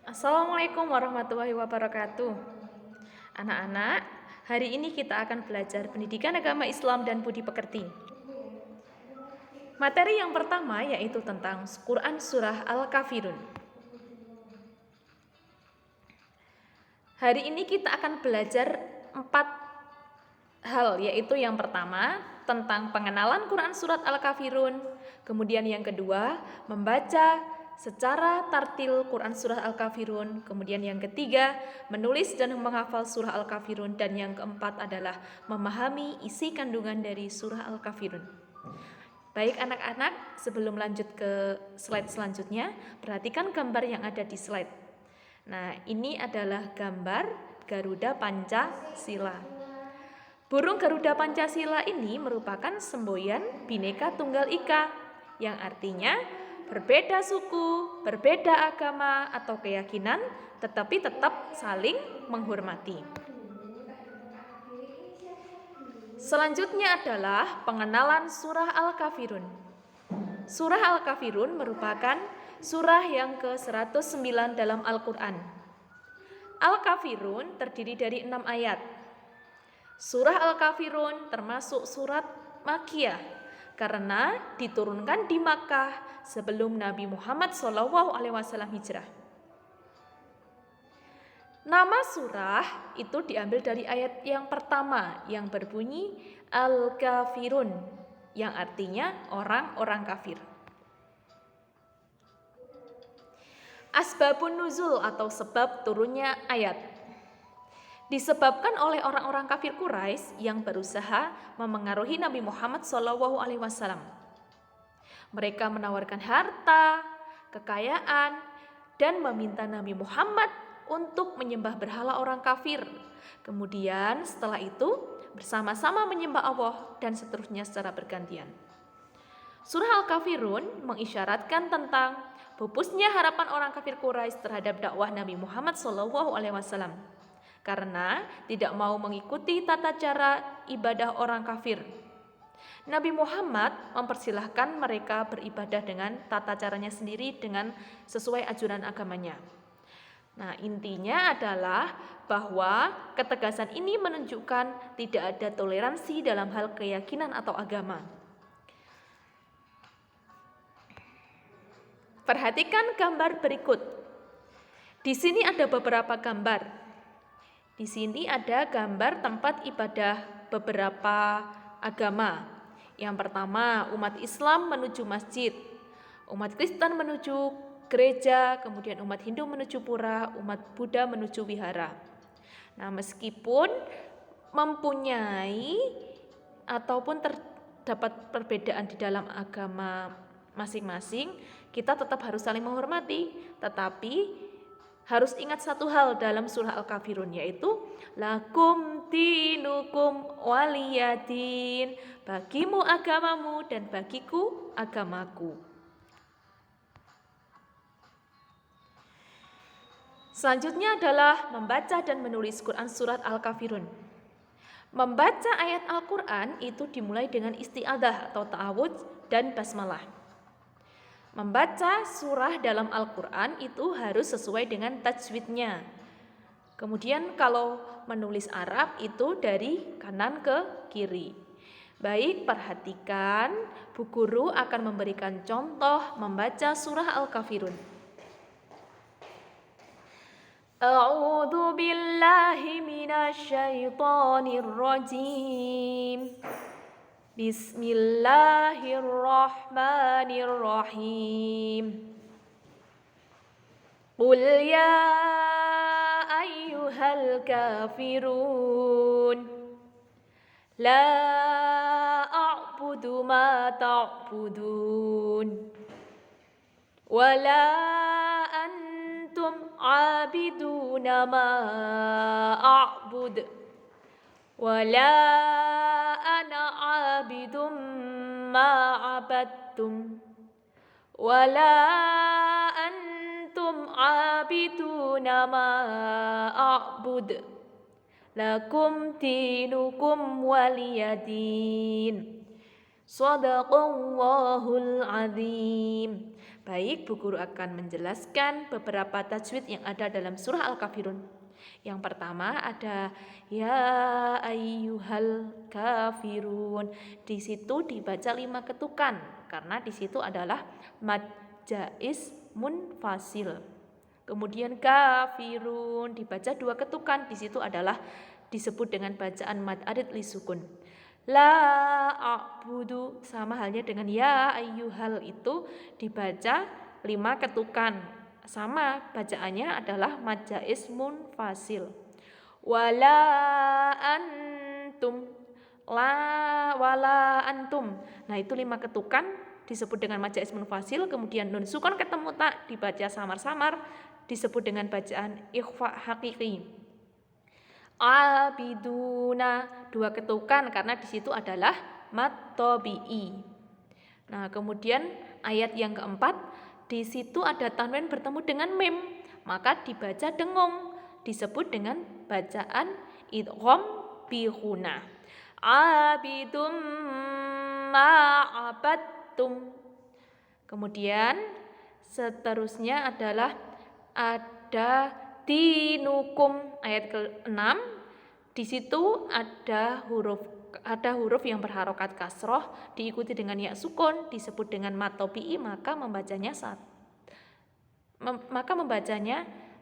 Assalamualaikum warahmatullahi wabarakatuh. Anak-anak, hari ini kita akan belajar pendidikan agama Islam dan budi pekerti. Materi yang pertama yaitu tentang Quran Surah Al-Kafirun. Hari ini kita akan belajar 4 hal, yaitu yang pertama tentang pengenalan Quran Surat Al-Kafirun. Kemudian yang kedua, membaca secara tartil Quran Surah Al-Kafirun. Kemudian yang ketiga, menulis dan menghafal Surah Al-Kafirun. Dan yang keempat adalah memahami isi kandungan dari Surah Al-Kafirun. Baik anak-anak, sebelum lanjut ke slide selanjutnya, perhatikan gambar yang ada di slide. Nah, ini adalah gambar Garuda Pancasila. Burung Garuda Pancasila ini merupakan semboyan Bhinneka Tunggal Ika, yang artinya berbeda suku, berbeda agama atau keyakinan, tetapi tetap saling menghormati. Selanjutnya adalah pengenalan Surah Al-Kafirun. Surah Al-Kafirun merupakan surah yang ke-109 dalam Al-Quran. Al-Kafirun terdiri dari 6 ayat. Surah Al-Kafirun termasuk surat Makkiyah karena diturunkan di Makkah sebelum Nabi Muhammad SAW hijrah. Nama surah itu diambil dari ayat yang pertama yang berbunyi Al-Kafirun, yang artinya orang-orang kafir. Asbabun nuzul atau sebab turunnya ayat disebabkan oleh orang-orang kafir Quraisy yang berusaha memengaruhi Nabi Muhammad SAW. Mereka menawarkan harta, kekayaan, dan meminta Nabi Muhammad untuk menyembah berhala orang kafir. Kemudian setelah itu bersama-sama menyembah Allah dan seterusnya secara bergantian. Surah Al-Kafirun mengisyaratkan tentang pupusnya harapan orang kafir Quraisy terhadap dakwah Nabi Muhammad SAW. Karena tidak mau mengikuti tata cara ibadah orang kafir. Nabi Muhammad mempersilahkan mereka beribadah dengan tata caranya sendiri dengan sesuai ajaran agamanya. Nah, intinya adalah bahwa ketegasan ini menunjukkan tidak ada toleransi dalam hal keyakinan atau agama. Perhatikan gambar berikut. Di sini ada beberapa gambar. Di sini ada gambar tempat ibadah beberapa agama. Yang pertama, umat Islam menuju masjid, umat Kristen menuju gereja, kemudian umat Hindu menuju pura, umat Buddha menuju wihara. Nah, meskipun mempunyai ataupun terdapat perbedaan di dalam agama masing-masing, kita tetap harus saling menghormati, tetapi harus ingat satu hal dalam surah Al-Kafirun, yaitu lakum dinukum waliyadin, bagimu agamamu dan bagiku agamaku. Selanjutnya adalah membaca dan menulis Quran surat Al-Kafirun. Membaca ayat Al-Quran itu dimulai dengan isti'adzah atau ta'awudz dan basmalah. Membaca surah dalam Al-Quran itu harus sesuai dengan tajwidnya. Kemudian kalau menulis Arab itu dari kanan ke kiri. Baik, perhatikan, Bu Guru akan memberikan contoh membaca surah Al-Kafirun. A'udzu billahi minasyaitonir rajim. Bismillahirrahmanirrahim. Qul ya ayyuhal kafirun la a'budu ma ta'budun wa la antum 'abiduna ma a'bud wa la ana 'abidum ma 'abadtum wa la antum 'abiduna ma a'bud lakum dinukum waliyadin. Shadaqallahul azim. Baik, Bu Guru akan menjelaskan beberapa tajwid yang ada dalam surah Al-Kafirun. Yang pertama ada ya ayyuhal kafirun. Di situ dibaca 5 ketukan karena di situ adalah mad jaiz munfasil. Kemudian kafirun dibaca 2 ketukan, di situ adalah disebut dengan bacaan mad arid li sukun. La a'budu sama halnya dengan ya ayyuhal itu dibaca 5 ketukan. Sama bacaannya adalah mad jaiz munfasil. Wala antum wala antum. Nah, itu 5 ketukan disebut dengan mad jaiz munfasil, kemudian nun sukun ketemu tak dibaca samar-samar disebut dengan bacaan ikhfa hakiki. Abiduna 2 ketukan karena di situ adalah mad tabi'i. Nah, kemudian ayat yang keempat, di situ ada tanwin bertemu dengan mim, maka dibaca dengung, disebut dengan bacaan idgham bi ghunna. Abidum ma'abattum. Kemudian seterusnya adalah ada dinukum ayat ke-6. Di situ ada huruf yang berharokat kasroh diikuti dengan ya sukun disebut dengan mad tabi'i, maka membacanya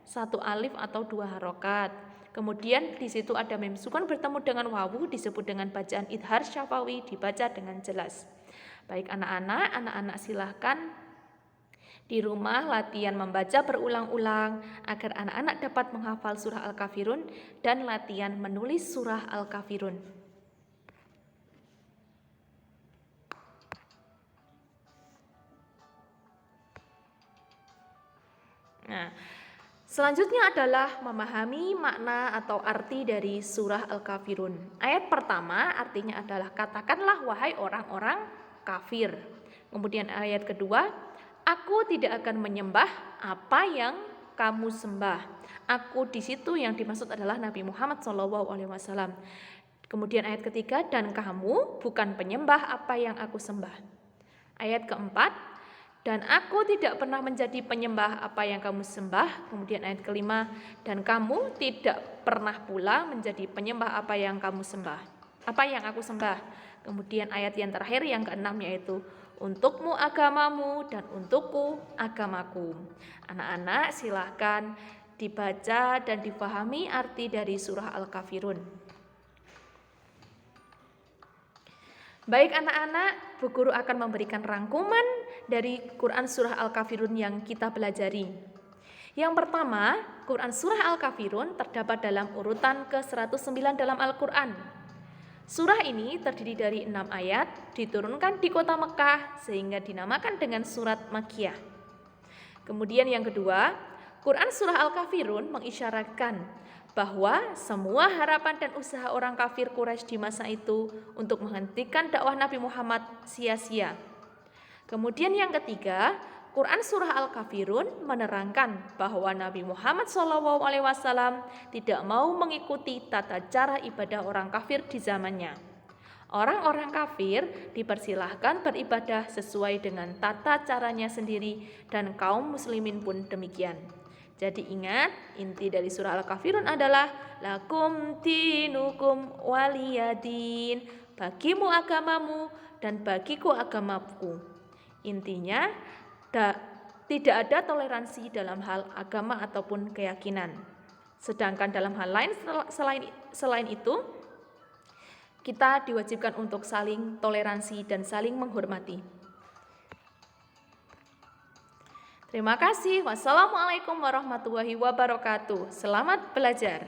satu alif atau 2 harokat. Kemudian di situ ada mim sukun bertemu dengan wawu disebut dengan bacaan idhar syafawi, dibaca dengan jelas. Baik anak-anak silahkan di rumah latihan membaca berulang-ulang agar anak-anak dapat menghafal surah Al-Kafirun dan latihan menulis surah Al-Kafirun. Nah, selanjutnya adalah memahami makna atau arti dari surah Al-Kafirun. Ayat pertama artinya adalah katakanlah wahai orang-orang kafir. Kemudian ayat kedua, aku tidak akan menyembah apa yang kamu sembah. Aku di situ yang dimaksud adalah Nabi Muhammad SAW. Kemudian ayat ketiga, dan kamu bukan penyembah apa yang aku sembah. Ayat keempat, dan aku tidak pernah menjadi penyembah apa yang kamu sembah. Kemudian ayat kelima, dan kamu tidak pernah pula menjadi penyembah apa yang kamu sembah, apa yang aku sembah. Kemudian ayat yang terakhir yang keenam yaitu untukmu agamamu dan untukku agamaku. Anak-anak silahkan dibaca dan difahami arti dari surah Al-Kafirun. Baik anak-anak, Bu Guru akan memberikan rangkuman dari Quran surah Al-Kafirun yang kita pelajari. Yang pertama, Quran surah Al-Kafirun terdapat dalam urutan ke-109 dalam Al-Quran. Surah ini terdiri dari 6 ayat, diturunkan di kota Mekah sehingga dinamakan dengan surat Makkiyah. Kemudian yang kedua, Quran surah Al-Kafirun mengisyaratkan bahwa semua harapan dan usaha orang kafir Quraisy di masa itu untuk menghentikan dakwah Nabi Muhammad sia-sia. Kemudian yang ketiga, Quran surah Al-Kafirun menerangkan bahwa Nabi Muhammad SAW tidak mau mengikuti tata cara ibadah orang kafir di zamannya. Orang-orang kafir dipersilahkan beribadah sesuai dengan tata caranya sendiri dan kaum muslimin pun demikian. Jadi ingat, inti dari surah Al-Kafirun adalah lakum dinukum waliyadin, bagimu agamamu dan bagiku agamaku. Intinya, tidak ada toleransi dalam hal agama ataupun keyakinan. Sedangkan dalam hal lain selain itu, kita diwajibkan untuk saling toleransi dan saling menghormati. Terima kasih. Wassalamualaikum warahmatullahi wabarakatuh. Selamat belajar.